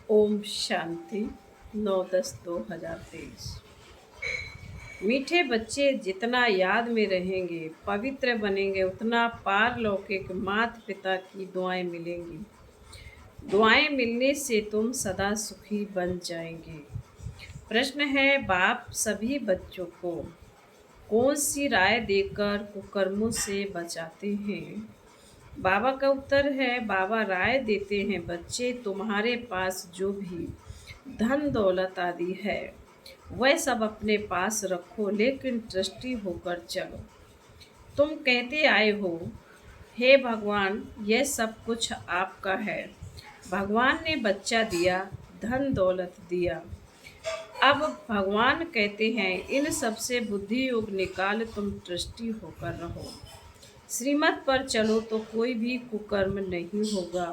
ओम शांति 9/10/2023। मीठे बच्चे जितना याद में रहेंगे, पवित्र बनेंगे, उतना पारलौकिक माता पिता की दुआएं मिलेंगी। दुआएं मिलने से तुम सदा सुखी बन जाएंगे। प्रश्न है, बाप सभी बच्चों को कौन सी राय देकर कुकर्मों से बचाते हैं? बाबा का उत्तर है, बाबा राय देते हैं, बच्चे तुम्हारे पास जो भी धन दौलत आदि है वह सब अपने पास रखो, लेकिन ट्रस्टी होकर चलो। तुम कहते आए हो, हे भगवान यह सब कुछ आपका है। भगवान ने बच्चा दिया, धन दौलत दिया। अब भगवान कहते हैं, इन सब से बुद्धि योग निकाल तुम ट्रस्टी होकर रहो। श्रीमत पर चलो तो कोई भी कुकर्म नहीं होगा,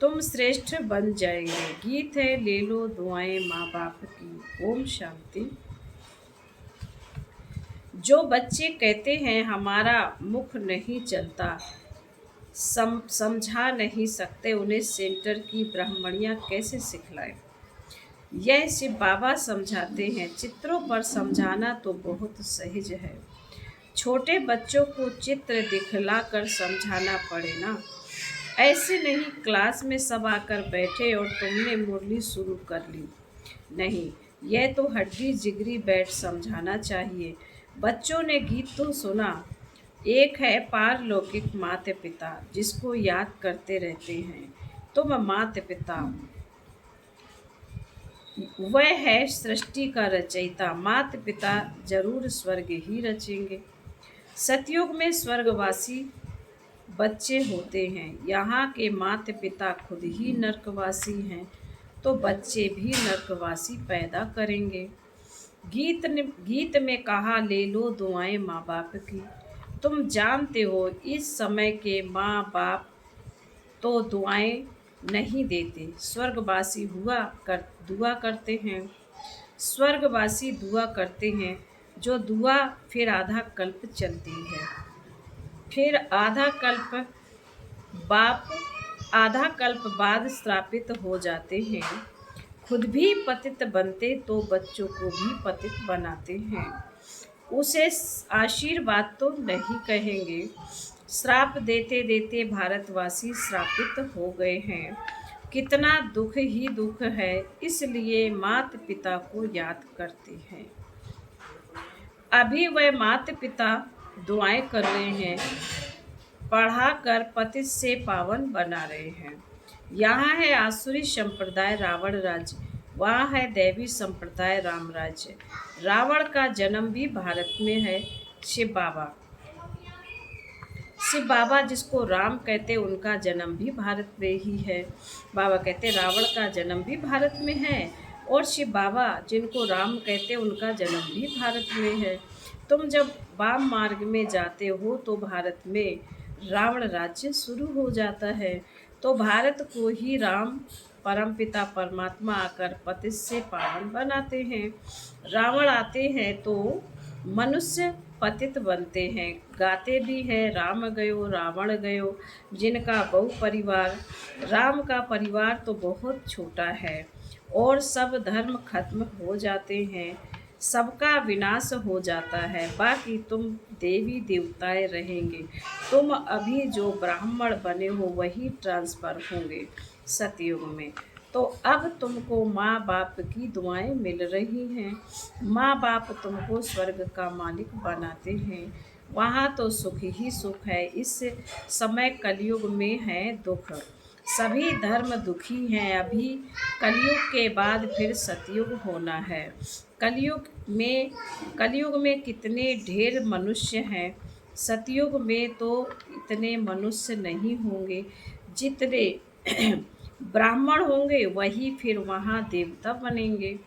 तुम श्रेष्ठ बन जाएंगे। गीत है, ले लो दुआएं माँ बाप की। ओम शांति। जो बच्चे कहते हैं हमारा मुख नहीं चलता, समझा नहीं सकते, उन्हें सेंटर की ब्राह्मणियाँ कैसे सिखलाएं? यह शिव बाबा समझाते हैं। चित्रों पर समझाना तो बहुत सहज है, छोटे बच्चों को चित्र दिखलाकर समझाना पड़े ना। ऐसे नहीं क्लास में सब आकर बैठे और तुमने मुरली शुरू कर ली। नहीं, यह तो हड्डी जिगरी बैठ समझाना चाहिए। बच्चों ने गीत तो सुना। एक है पारलौकिक माता पिता, जिसको याद करते रहते हैं। तुम माता पिता, वह है सृष्टि का रचयिता। माता पिता जरूर स्वर्ग ही रचेंगे। सतयुग में स्वर्गवासी बच्चे होते हैं, यहाँ के माता पिता खुद ही नरकवासी हैं, तो बच्चे भी नरकवासी पैदा करेंगे। गीत में कहा, ले लो दुआएं माँ बाप की। तुम जानते हो इस समय के माँ बाप तो दुआएं नहीं देते, स्वर्गवासी दुआ करते हैं। स्वर्गवासी दुआ करते हैं, जो दुआ फिर आधा कल्प चलती है। फिर बाप आधा कल्प बाद श्रापित हो जाते हैं। खुद भी पतित बनते तो बच्चों को भी पतित बनाते हैं। उसे आशीर्वाद तो नहीं कहेंगे। श्राप देते देते भारतवासी श्रापित हो गए हैं। कितना दुख ही दुख है, इसलिए माता पिता को याद करते हैं। अभी वह माता पिता दुआएं कर रहे हैं, पढ़ाकर पतित से पावन बना रहे हैं। यहाँ है आसुरी संप्रदाय रावण राज्य, वहाँ है दैवी संप्रदाय राम राज्य। रावण का जन्म भी भारत में है। शिव बाबा जिसको राम कहते, उनका जन्म भी भारत में ही है। बाबा कहते रावण का जन्म भी भारत में है, और शिव बाबा जिनको राम कहते, उनका जन्म भी भारत में है। तुम जब वाम मार्ग में जाते हो तो भारत में रावण राज्य शुरू हो जाता है, तो भारत को ही राम परमपिता परमात्मा आकर पतित से पावन बनाते हैं। रावण आते हैं तो मनुष्य पतित बनते हैं। गाते भी हैं, राम गयो रावण गयो, जिनका बहु परिवार। राम का परिवार तो बहुत छोटा है और सब धर्म खत्म हो जाते हैं, सबका विनाश हो जाता है, बाकी तुम देवी देवताएं रहेंगे। तुम अभी जो ब्राह्मण बने हो वही ट्रांसफर होंगे सतयुग में। तो अब तुमको माँ बाप की दुआएं मिल रही हैं। माँ बाप तुमको स्वर्ग का मालिक बनाते हैं, वहाँ तो सुख ही सुख है। इस समय कलयुग में है दुख, सभी धर्म दुखी हैं। अभी कलयुग के बाद फिर सतयुग होना है। कलयुग में कितने ढेर मनुष्य हैं, सतयुग में तो इतने मनुष्य नहीं होंगे। जितने ब्राह्मण होंगे वही फिर वहाँ देवता बनेंगे,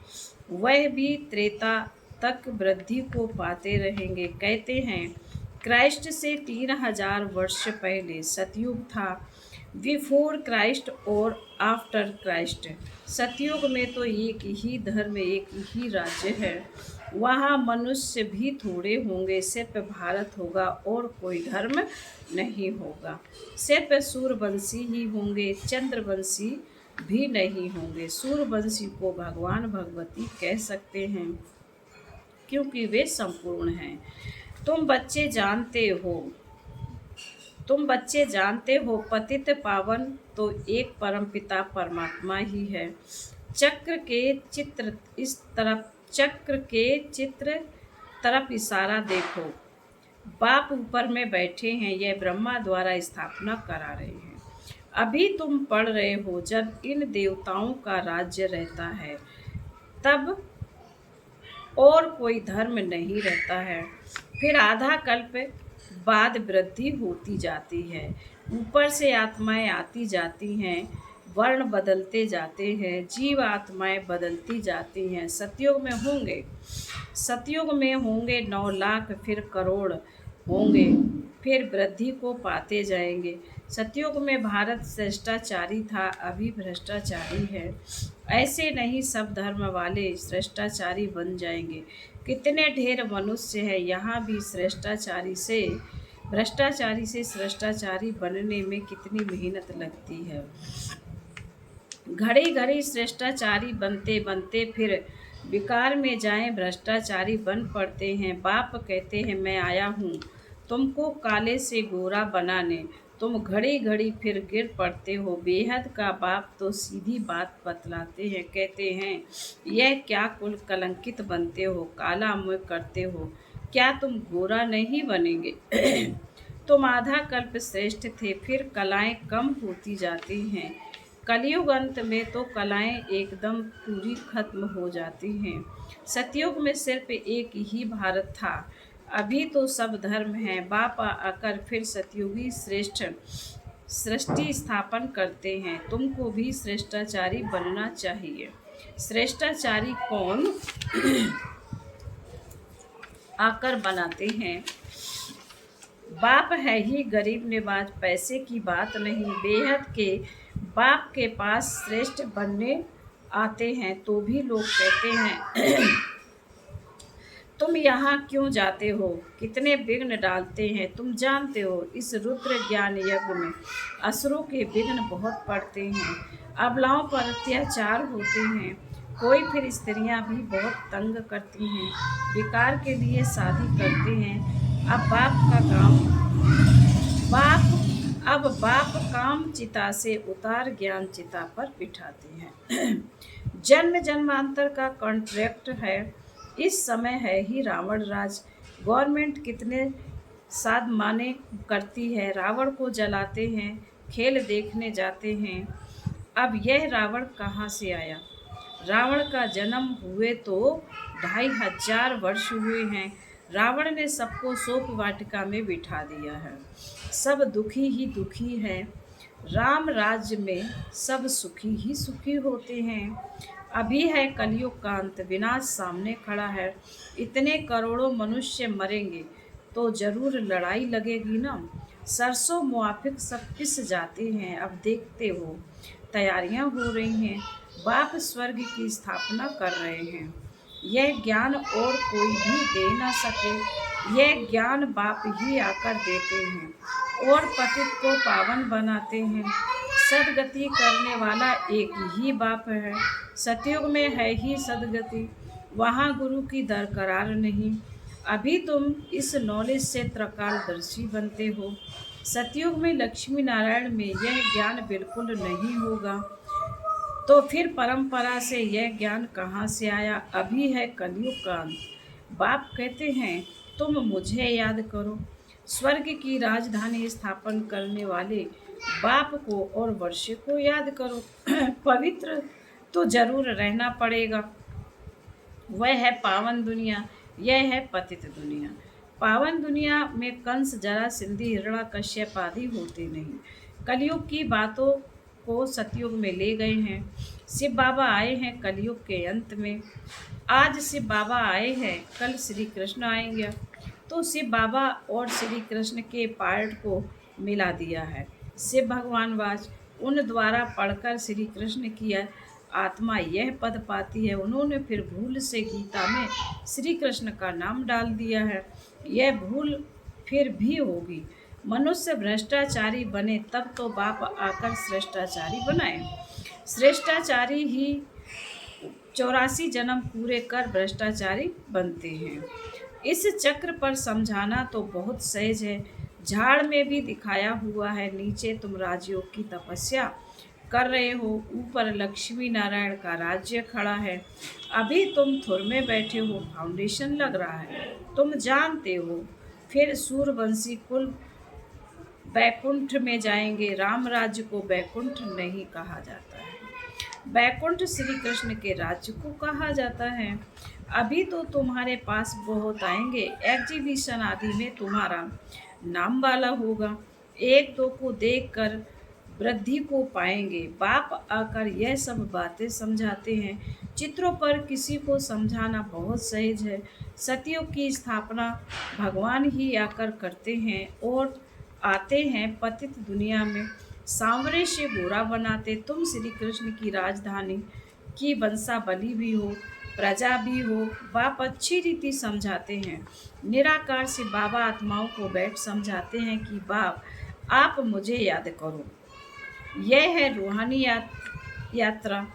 वह भी त्रेता तक वृद्धि को पाते रहेंगे। कहते हैं क्राइस्ट से 3000 वर्ष पहले सतयुग था, बिफोर क्राइस्ट और आफ्टर क्राइस्ट। सतयुग में तो एक ही धर्म, एक ही राज्य है, वहाँ मनुष्य भी थोड़े होंगे, सिर्फ भारत होगा और कोई धर्म नहीं होगा। सिर्फ सूर्यवंशी ही होंगे, चंद्रवंशी भी नहीं होंगे। सूर्यवंशी को भगवान भगवती कह सकते हैं क्योंकि वे संपूर्ण हैं। तुम बच्चे जानते हो तुम बच्चे जानते हो पतित पावन तो एक परमपिता परमात्मा ही है। चक्र के चित्र इस तरफ चक्र के चित्र तरफ इशारा देखो। बाप ऊपर में बैठे हैं, यह ब्रह्मा द्वारा स्थापना करा रहे हैं। अभी तुम पढ़ रहे हो जब इन देवताओं का राज्य रहता है तब और कोई धर्म नहीं रहता है। फिर आधा कल्प बाद वृद्धि होती जाती है। ऊपर से आत्माएं आती जाती हैं, वर्ण बदलते जाते हैं, जीव आत्माएं बदलती जाती हैं। सतयुग में होंगे 9 लाख, फिर करोड़ होंगे, फिर वृद्धि को पाते जाएंगे। सतयुग में भारत श्रेष्ठाचारी था, अभी भ्रष्टाचारी है। ऐसे नहीं सब धर्म वाले श्रेष्ठाचारी बन जाएंगे। कितने ढेर मनुष्य हैं, यहाँ भी भ्रष्टाचारी से श्रेष्ठाचारी बनने में कितनी मेहनत लगती है। घड़ी घड़ी श्रेष्ठाचारी बनते बनते फिर विकार में जाएं, भ्रष्टाचारी बन पड़ते हैं। बाप कहते हैं मैं आया हूँ तुमको काले से गोरा बनाने, तुम घड़ी घड़ी फिर गिर पड़ते हो। बेहद का बाप तो सीधी बात बतलाते हैं, कहते हैं यह क्या कुल कलंकित बनते हो, काला मुँह करते हो, क्या तुम गोरा नहीं बनेंगे। तुम आधा कल्प श्रेष्ठ थे, फिर कलाएं कम होती जाती हैं। कलयुग अंत में तो कलाएं एकदम पूरी खत्म हो जाती हैं। सतयुग में सिर्फ एक ही भारत था, अभी तो सब धर्म हैं। बाप आकर फिर सतयुगी श्रेष्ठ सृष्टि स्थापन करते हैं। तुमको भी श्रेष्ठाचारी बनना चाहिए। श्रेष्ठाचारी कौन आकर बनाते हैं? बाप है ही गरीब निवाज, पैसे की बात नहीं। बेहद के बाप के पास श्रेष्ठ बनने आते हैं तो भी लोग कहते हैं तुम यहाँ क्यों जाते हो, कितने विघ्न डालते हैं। तुम जानते हो इस रुद्र ज्ञान यज्ञ में असुरों के विघ्न बहुत पड़ते हैं, अबलाओं पर अत्याचार होते हैं। कोई फिर स्त्रियां भी बहुत तंग करती हैं, विकार के लिए शादी करते हैं। अब बाप काम चिता से उतार ज्ञान चिता पर बिठाते हैं। जन्म जन्मांतर का कॉन्ट्रैक्ट है। इस समय है ही रावण राज। गवर्नमेंट कितने साध माने करती है, रावण को जलाते हैं, खेल देखने जाते हैं। अब यह रावण कहाँ से आया? रावण का जन्म हुए तो 2500 वर्ष हुए हैं। रावण ने सबको शोक वाटिका में बिठा दिया है। सब दुखी ही दुखी है। राम राज्य में सब सुखी ही सुखी होते हैं। अभी है कलयुग का अंत, विनाश सामने खड़ा है। इतने करोड़ों मनुष्य मरेंगे तो जरूर लड़ाई लगेगी ना। सरसों मुआफिक सब पिस जाते हैं। अब देखते हो तैयारियां हो रही हैं, बाप स्वर्ग की स्थापना कर रहे हैं। यह ज्ञान और कोई भी दे ना सके, यह ज्ञान बाप ही आकर देते हैं और पतित को पावन बनाते हैं। सदगति करने वाला एक ही बाप है। सतयुग में है ही सदगति, वहाँ गुरु की दरकरार नहीं। अभी तुम इस नॉलेज से त्रिकालदर्शी बनते हो। सतयुग में लक्ष्मी नारायण में यह ज्ञान बिल्कुल नहीं होगा, तो फिर परंपरा से यह ज्ञान कहाँ से आया? अभी है कलयुग का अंत। बाप कहते हैं तुम मुझे याद करो। स्वर्ग की राजधानी स्थापन करने वाले बाप को और वर्ष को याद करो। पवित्र तो जरूर रहना पड़ेगा। वह है पावन दुनिया, यह है पतित दुनिया। पावन दुनिया में कंस, जरा, सिंधी, हिरण्यकश्यप आदि होते नहीं। कलयुग की बातों को सतयुग में ले गए हैं। शिव बाबा आए हैं कलयुग के अंत में। आज शिव बाबा आए हैं, कल श्री कृष्ण आएंगे। तो शिव बाबा और श्री कृष्ण के पार्ट को मिला दिया है। शिव भगवान वाच उन द्वारा पढ़कर श्री कृष्ण की आत्मा यह पद पाती है। उन्होंने फिर भूल से गीता में श्री कृष्ण का नाम डाल दिया है। यह भूल फिर भी होगी। मनुष्य भ्रष्टाचारी बने तब तो बाप आकर श्रेष्ठाचारी बनाए। श्रेष्ठाचारी ही 84 जन्म पूरे कर भ्रष्टाचारी बनते हैं। इस चक्र पर समझाना तो बहुत सहज है। झाड़ में भी दिखाया हुआ है, नीचे तुम राजयोग की तपस्या कर रहे हो, ऊपर लक्ष्मी नारायण का राज्य खड़ा है। अभी तुम थुर में बैठे हो, फाउंडेशन लग रहा है, तुम जानते हो। फिर सूर्यवंशी कुल बैकुंठ में जाएंगे। राम राज्य को बैकुंठ नहीं कहा जाता है, बैकुंठ श्री कृष्ण के राज्य को कहा जाता है। अभी तो तुम्हारे पास बहुत आएंगे, एग्जीबिशन आदि में तुम्हारा नाम वाला होगा। एक दो को देखकर वृद्धि को पाएंगे। बाप आकर यह सब बातें समझाते हैं। चित्रों पर किसी को समझाना बहुत सहज है। सतयुग की स्थापना भगवान ही आकर करते हैं और आते हैं पतित दुनिया में सांवरे से गोरा बनाते। तुम श्री कृष्ण की राजधानी की वंशावली भी हो, प्रजा भी हो। बाप अच्छी रीति समझाते हैं। निराकार से बाबा आत्माओं को बैठ समझाते हैं कि बाप आप मुझे याद करो। यह है रूहानी यात्रा।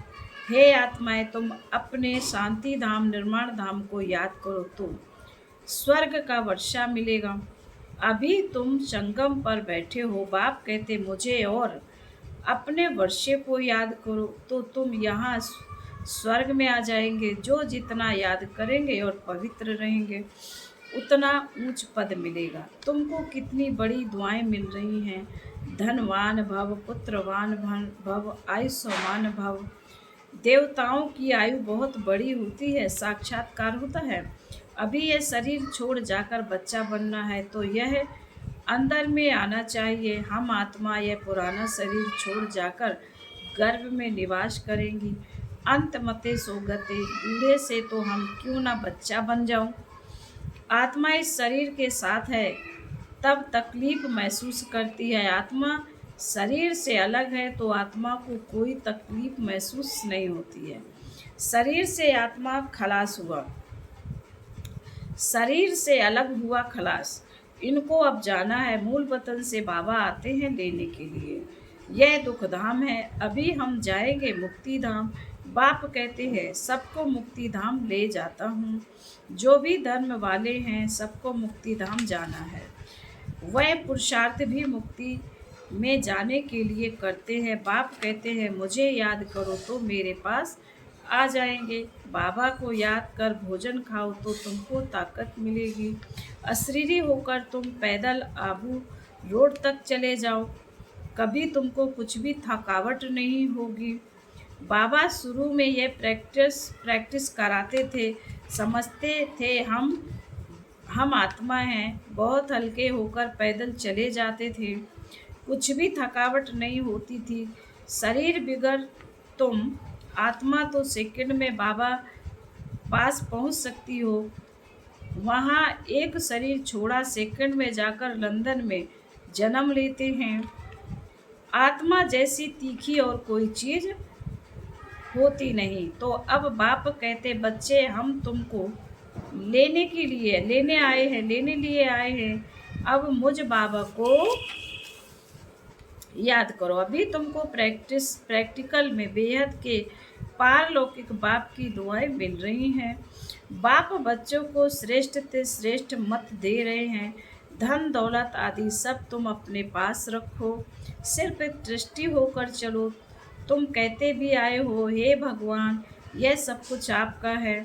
हे आत्माएं, तुम अपने शांति धाम निर्माण धाम को याद करो तो स्वर्ग का वर्षा मिलेगा। अभी तुम संगम पर बैठे हो, बाप कहते मुझे और अपने वर्षे को याद करो तो तुम यहाँ स्वर्ग में आ जाएंगे। जो जितना याद करेंगे और पवित्र रहेंगे उतना ऊंच पद मिलेगा। तुमको कितनी बड़ी दुआएं मिल रही हैं। धनवान भव, पुत्रवान भव, आयुष्मान भव। देवताओं की आयु बहुत बड़ी होती है, साक्षात्कार होता है। अभी यह शरीर छोड़ जाकर बच्चा बनना है तो यह अंदर में आना चाहिए। हम आत्मा यह पुराना शरीर छोड़ जाकर गर्भ में निवास करेंगी। अंत मते सोगते, बूढ़े से तो हम क्यों ना बच्चा बन जाऊं। आत्मा इस शरीर के साथ है तब तकलीफ महसूस करती है। आत्मा शरीर से अलग है तो आत्मा को कोई तकलीफ महसूस नहीं होती है। शरीर से आत्मा खलास हुआ, शरीर से अलग हुआ खलास। इनको अब जाना है। मूल वतन से बाबा आते हैं लेने के लिए। यह दुख धाम है, अभी हम जाएंगे मुक्ति धाम। बाप कहते हैं सबको मुक्ति धाम ले जाता हूँ। जो भी धर्म वाले हैं सबको मुक्ति धाम जाना है। वह पुरुषार्थ भी मुक्ति में जाने के लिए करते हैं। बाप कहते हैं मुझे याद करो तो मेरे पास आ जाएंगे। बाबा को याद कर भोजन खाओ तो तुमको ताकत मिलेगी। अशरीरी होकर तुम पैदल आबू रोड तक चले जाओ, कभी तुमको कुछ भी थकावट नहीं होगी। बाबा शुरू में ये प्रैक्टिस कराते थे। समझते थे हम आत्मा हैं, बहुत हल्के होकर पैदल चले जाते थे, कुछ भी थकावट नहीं होती थी। शरीर बिगड़ तुम आत्मा तो सेकंड में बाबा पास पहुंच सकती हो। वहाँ एक शरीर छोड़ा सेकंड में जाकर लंदन में जन्म लेते हैं। आत्मा जैसी तीखी और कोई चीज़ होती नहीं। तो अब बाप कहते बच्चे हम तुमको लेने लिए आए हैं। अब मुझ बाबा को याद करो। अभी तुमको प्रैक्टिकल में बेहद के पारलौकिक बाप की दुआएं मिल रही हैं। बाप बच्चों को श्रेष्ठ से श्रेष्ठ मत दे रहे हैं। धन दौलत आदि सब तुम अपने पास रखो, सिर्फ दृष्टि होकर चलो। तुम कहते भी आए हो हे भगवान यह सब कुछ आपका है।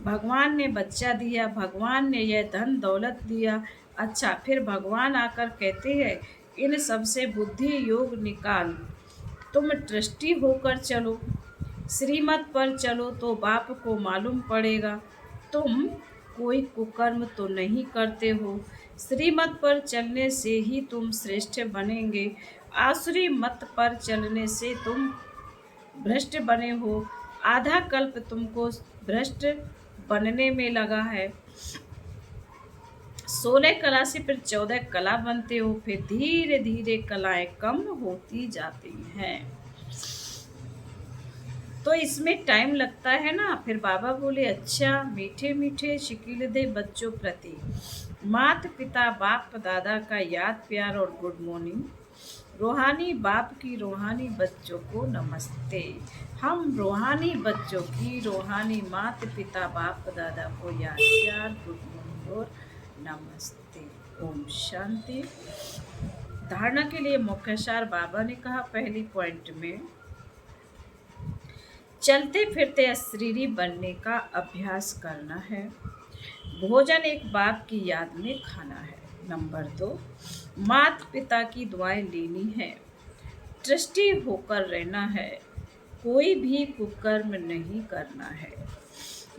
भगवान ने बच्चा दिया, भगवान ने यह धन दौलत दिया। अच्छा, फिर भगवान आकर कहते हैं इन सब से बुद्धि योग निकाल, तुम दृष्टि होकर चलो, श्रीमत पर चलो तो बाप को मालूम पड़ेगा तुम कोई कुकर्म तो नहीं करते हो। श्रीमत पर चलने से ही तुम श्रेष्ठ बनेंगे, आसुरी मत पर चलने से तुम भ्रष्ट बने हो। आधा कल्प तुमको भ्रष्ट बनने में लगा है। 16 कला से फिर 14 कला बनते हो, फिर धीरे धीरे कलाएं कम होती जाती हैं। तो इसमें टाइम लगता है ना। फिर बाबा बोले अच्छा मीठे मीठे शिकील दे बच्चों प्रति, माता पिता बाप दादा का याद प्यार और गुड मॉर्निंग। रूहानी बाप की रूहानी बच्चों को नमस्ते। हम रूहानी बच्चों की रूहानी माता पिता बाप दादा को याद प्यार गुड मॉर्निंग और नमस्ते। ओम शांति। धारणा के लिए मुख्य सार बाबा ने कहा, पहली पॉइंट में चलते फिरते अशरीरी बनने का अभ्यास करना है। भोजन एक बाप की याद में खाना है। नंबर 2, माता पिता की दुआएं लेनी है। ट्रस्टी होकर रहना है। कोई भी कुकर्म नहीं करना है।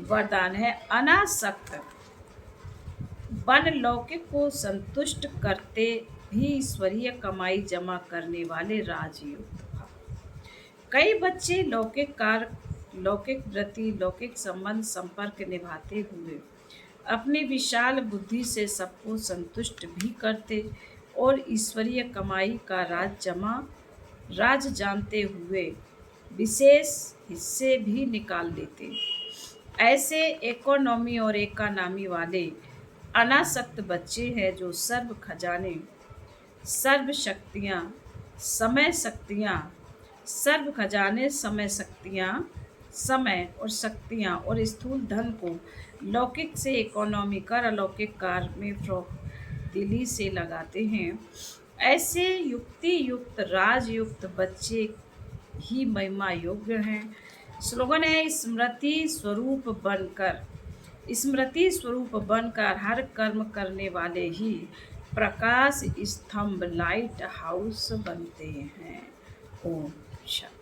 वरदान है, अनासक्त बन लौकिक को संतुष्ट करते भी ईश्वरीय कमाई जमा करने वाले राजयुक्त भव। कई बच्चे लौकिक वृत्ति लौकिक संबंध संपर्क निभाते हुए अपनी विशाल बुद्धि से सबको संतुष्ट भी करते और ईश्वरीय कमाई का राज जानते हुए विशेष हिस्से भी निकाल देते। ऐसे इकोनॉमी और एकानामी वाले अनासक्त बच्चे हैं जो सर्व खजाने, सर्व शक्तियाँ, समय और शक्तियाँ और स्थूल धन को लौकिक से इकोनॉमी कर अलौकिक कार्य में दिली से लगाते हैं। ऐसे युक्ति युक्त राजयुक्त बच्चे ही महिमा योग्य हैं। स्लोगन है, स्मृति स्वरूप बनकर हर कर्म करने वाले ही प्रकाश स्तंभ लाइट हाउस बनते हैं। ओम शांति।